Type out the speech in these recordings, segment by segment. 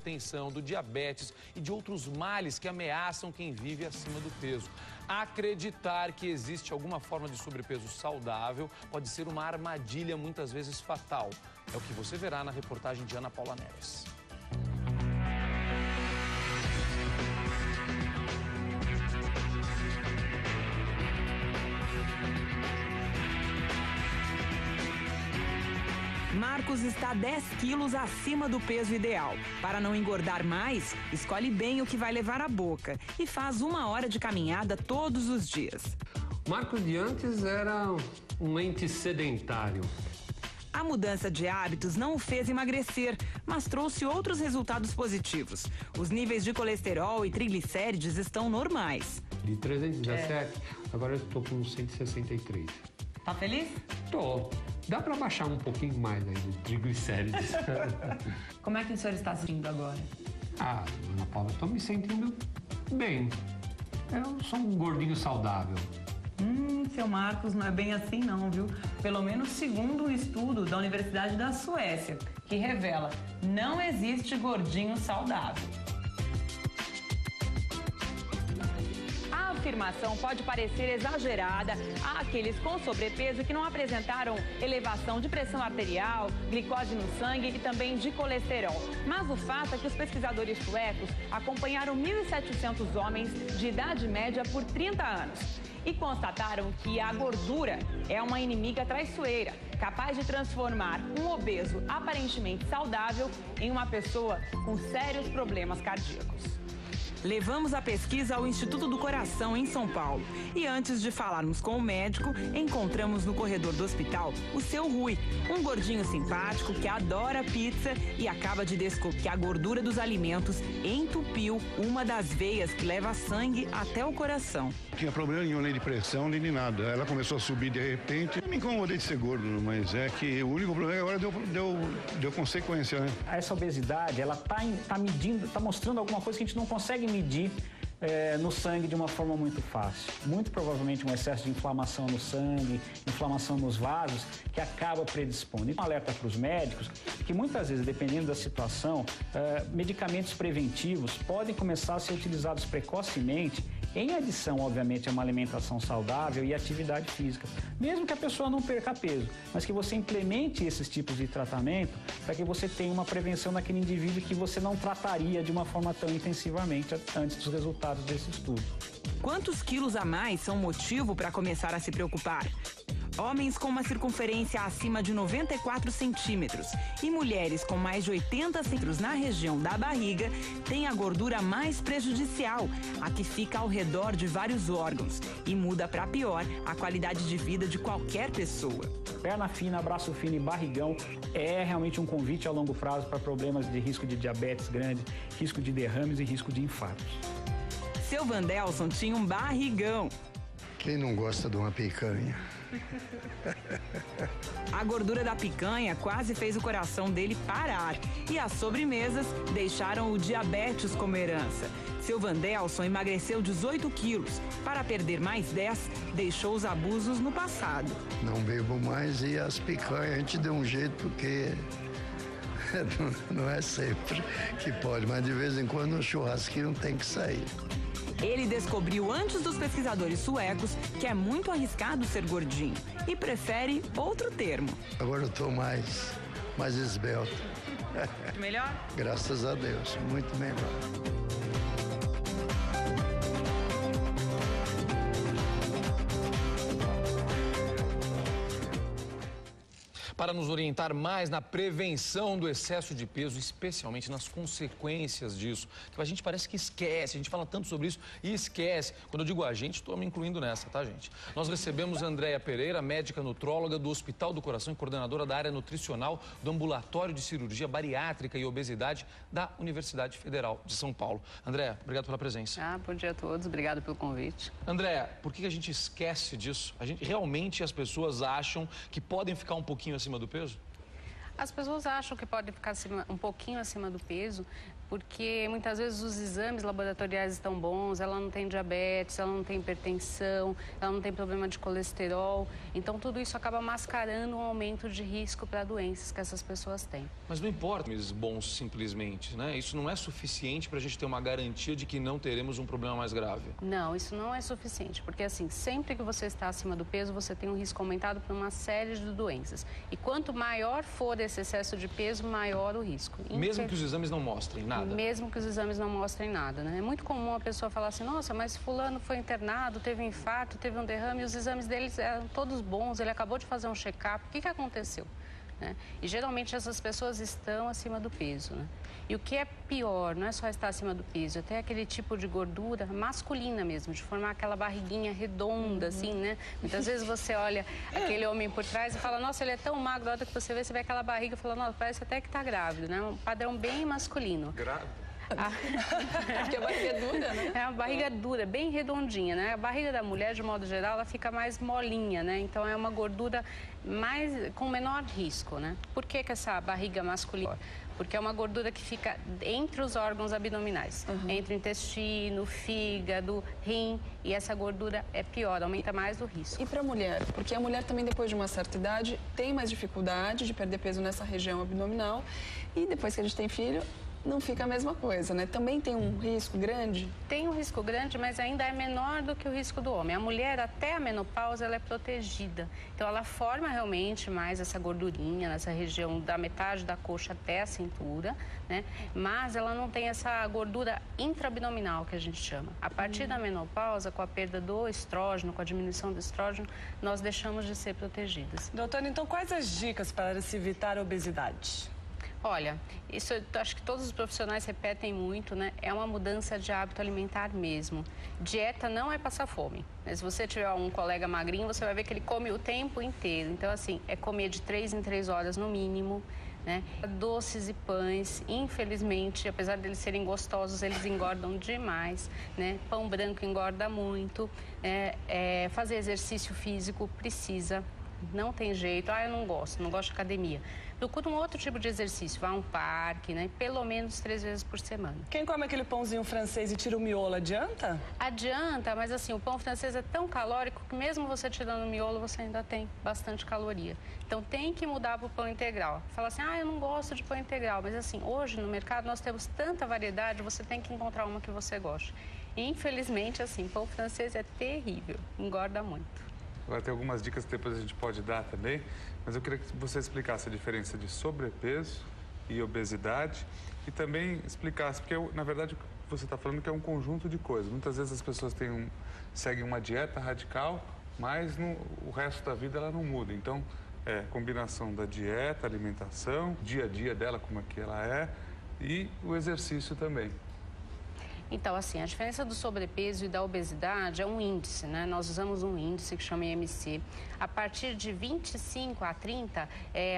hipertensão, do diabetes e de outros males que ameaçam quem vive acima do peso. Acreditar que existe alguma forma de sobrepeso saudável pode ser uma armadilha muitas vezes fatal. É o que você verá na reportagem de Ana Paula Neves. Marcos está 10 quilos acima do peso ideal. Para não engordar mais, escolhe bem o que vai levar à boca e faz 1 hora de caminhada todos os dias. Marcos de antes era um ente sedentário. A mudança de hábitos não o fez emagrecer, mas trouxe outros resultados positivos. Os níveis de colesterol e triglicérides estão normais. De 317, agora eu estou com 163. Tá feliz? Tô. Dá para baixar um pouquinho mais aí do triglicérides. Como é que o senhor está se sentindo agora? Ah, Ana Paula, estou me sentindo bem. Eu sou um gordinho saudável. Seu Marcos, não é bem assim não, viu? Pelo menos segundo um estudo da Universidade da Suécia, que revela, não existe gordinho saudável. A afirmação pode parecer exagerada àqueles com sobrepeso que não apresentaram elevação de pressão arterial, glicose no sangue e também de colesterol. Mas o fato é que os pesquisadores suecos acompanharam 1.700 homens de idade média por 30 anos. E constataram que a gordura é uma inimiga traiçoeira, capaz de transformar um obeso aparentemente saudável em uma pessoa com sérios problemas cardíacos. Levamos a pesquisa ao Instituto do Coração, em São Paulo. E antes de falarmos com o médico, encontramos no corredor do hospital o seu Rui, um gordinho simpático que adora pizza e acaba de descobrir que a gordura dos alimentos entupiu uma das veias que leva sangue até o coração. Não tinha problema nenhum, nem de pressão, nem de nada. Ela começou a subir de repente. Me incomodei de ser gordo, mas é que o único problema agora deu consequência, né? Essa obesidade, ela tá medindo, tá mostrando alguma coisa que a gente não consegue medir no sangue de uma forma muito fácil. Muito provavelmente um excesso de inflamação no sangue, inflamação nos vasos, que acaba predispondo. E um alerta para os médicos que muitas vezes, dependendo da situação, medicamentos preventivos podem começar a ser utilizados precocemente, em adição, obviamente, a uma alimentação saudável e atividade física. Mesmo que a pessoa não perca peso, mas que você implemente esses tipos de tratamento para que você tenha uma prevenção naquele indivíduo que você não trataria de uma forma tão intensivamente antes dos resultados desse estudo. Quantos quilos a mais são motivo para começar a se preocupar? Homens com uma circunferência acima de 94 centímetros e mulheres com mais de 80 centímetros na região da barriga têm a gordura mais prejudicial, a que fica ao redor de vários órgãos e muda para pior a qualidade de vida de qualquer pessoa. Perna fina, braço fino e barrigão é realmente um convite a longo prazo para problemas de risco de diabetes grande, risco de derrames e risco de infartos. Seu Vandelson tinha um barrigão. Quem não gosta de uma picanha? A gordura da picanha quase fez o coração dele parar e as sobremesas deixaram o diabetes como herança. Seu Vandelson emagreceu 18 quilos. Para perder mais 10, deixou os abusos no passado. Não bebo mais e as picanhas a gente deu um jeito porque não é sempre que pode, mas de vez em quando um churrasquinho tem que sair. Ele descobriu antes dos pesquisadores suecos que é muito arriscado ser gordinho e prefere outro termo. Agora eu estou mais esbelto. Melhor? Graças a Deus, muito melhor. Para nos orientar mais na prevenção do excesso de peso, especialmente nas consequências disso, que a gente parece que esquece, a gente fala tanto sobre isso e esquece. Quando eu digo a gente, estou me incluindo nessa, tá, gente? Nós recebemos a Andréia Pereira, médica nutróloga do Hospital do Coração e coordenadora da área nutricional do Ambulatório de Cirurgia Bariátrica e Obesidade da Universidade Federal de São Paulo. Andréia, obrigado pela presença. Bom dia a todos, obrigado pelo convite. Andréia, por que a gente esquece disso? Realmente as pessoas acham que podem ficar um pouquinho acima do peso? As pessoas acham que pode ficar um pouquinho acima do peso, porque muitas vezes os exames laboratoriais estão bons, ela não tem diabetes, ela não tem hipertensão, ela não tem problema de colesterol. Então, tudo isso acaba mascarando um aumento de risco para doenças que essas pessoas têm. Mas não importa exames bons simplesmente, né? Isso não é suficiente para a gente ter uma garantia de que não teremos um problema mais grave. Não, isso não é suficiente, porque assim, sempre que você está acima do peso, você tem um risco aumentado por uma série de doenças. E quanto maior for esse excesso de peso, maior o risco. Mesmo que os exames não mostrem nada? Mesmo que os exames não mostrem nada, né? É muito comum a pessoa falar assim, nossa, mas fulano foi internado, teve um infarto, teve um derrame, e os exames deles eram todos bons, ele acabou de fazer um check-up, o que aconteceu? Né? E geralmente essas pessoas estão acima do peso, né? E o que é pior, não é só estar acima do peso, até aquele tipo de gordura masculina mesmo, de formar aquela barriguinha redonda, assim, né? Muitas vezes você olha aquele homem por trás e fala, nossa, ele é tão magro, na hora que você vê aquela barriga e fala, nossa, parece até que tá grávido, né? Um padrão bem masculino. Grávido? Porque a barriga é dura, né? É uma barriga dura, bem redondinha, né? A barriga da mulher, de modo geral, ela fica mais molinha, né? Então é uma gordura com menor risco, né? Por que essa barriga masculina? Porque é uma gordura que fica entre os órgãos abdominais, entre o intestino, fígado, rim, e essa gordura é pior, aumenta mais o risco. E para a mulher? Porque a mulher também, depois de uma certa idade, tem mais dificuldade de perder peso nessa região abdominal, e depois que a gente tem filho, não fica a mesma coisa, né? Também tem um risco grande? Tem um risco grande, mas ainda é menor do que o risco do homem. A mulher, até a menopausa, ela é protegida. Então, ela forma realmente mais essa gordurinha nessa região da metade da coxa até a cintura, né? Mas ela não tem essa gordura intraabdominal, que a gente chama. A partir da menopausa, com a perda do estrógeno, com a diminuição do estrógeno, nós deixamos de ser protegidas. Doutora, então quais as dicas para se evitar a obesidade? Olha, isso eu acho que todos os profissionais repetem muito, né? É uma mudança de hábito alimentar mesmo. Dieta não é passar fome. Mas se você tiver um colega magrinho, você vai ver que ele come o tempo inteiro. Então, assim, é comer de 3 em 3 horas no mínimo, né? Doces e pães, infelizmente, apesar de eles serem gostosos, eles engordam demais, né? Pão branco engorda muito. Fazer exercício físico precisa. Não tem jeito, eu não gosto de academia. Procura um outro tipo de exercício, vá a um parque, né? Pelo menos 3 vezes por semana. Quem come aquele pãozinho francês e tira o miolo, adianta? Adianta, mas assim, o pão francês é tão calórico que mesmo você tirando o miolo, você ainda tem bastante caloria. Então tem que mudar para o pão integral. Fala assim, eu não gosto de pão integral, mas assim, hoje no mercado nós temos tanta variedade, você tem que encontrar uma que você goste. E, infelizmente, assim, pão francês é terrível, engorda muito. Agora tem algumas dicas que depois a gente pode dar também, mas eu queria que você explicasse a diferença de sobrepeso e obesidade e também explicasse, porque na verdade você está falando que é um conjunto de coisas. Muitas vezes as pessoas seguem uma dieta radical, mas o resto da vida ela não muda. Então, combinação da dieta, alimentação, dia a dia dela, como é que ela é, e o exercício também. Então, assim, a diferença do sobrepeso e da obesidade é um índice, né? Nós usamos um índice que chama IMC. A partir de 25 a 30,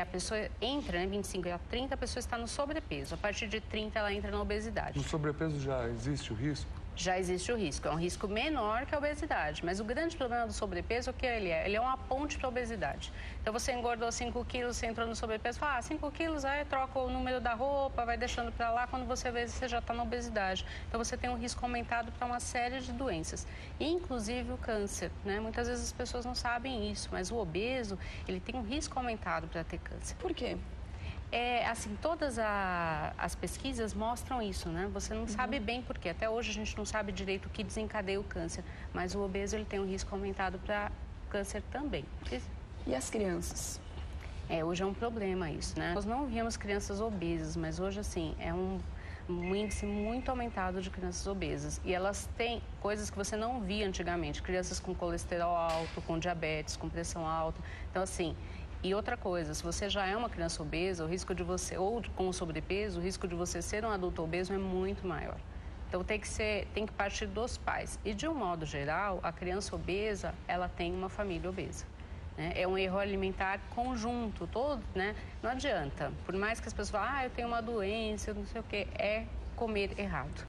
a pessoa entra, né? 25 a 30, a pessoa está no sobrepeso. A partir de 30, ela entra na obesidade. No sobrepeso já existe o risco? Já existe o risco. É um risco menor que a obesidade. Mas o grande problema do sobrepeso é o que ele é? Ele é uma ponte para a obesidade. Então, você engordou 5 quilos, você entrou no sobrepeso, fala, 5 quilos, aí troca o número da roupa, vai deixando para lá, quando você vê, você já está na obesidade. Então, você tem um risco aumentado para uma série de doenças, inclusive o câncer, né? Muitas vezes as pessoas não sabem isso, mas o obeso, ele tem um risco aumentado para ter câncer. Por quê? Assim, todas as pesquisas mostram isso, né? Você não sabe bem por quê. Até hoje a gente não sabe direito o que desencadeia o câncer, mas o obeso, ele tem um risco aumentado para câncer também. E as crianças? Hoje é um problema isso, né? Nós não víamos crianças obesas, mas hoje, assim, é um índice muito aumentado de crianças obesas. E elas têm coisas que você não via antigamente. Crianças com colesterol alto, com diabetes, com pressão alta. Então, assim... E outra coisa, se você já é uma criança obesa, o risco de você, ou com sobrepeso, o risco de você ser um adulto obeso é muito maior. Então tem que partir dos pais. E de um modo geral, a criança obesa, ela tem uma família obesa. Né? É um erro alimentar conjunto, todo, né? Não adianta. Por mais que as pessoas falem, eu tenho uma doença, não sei o quê, é comer errado.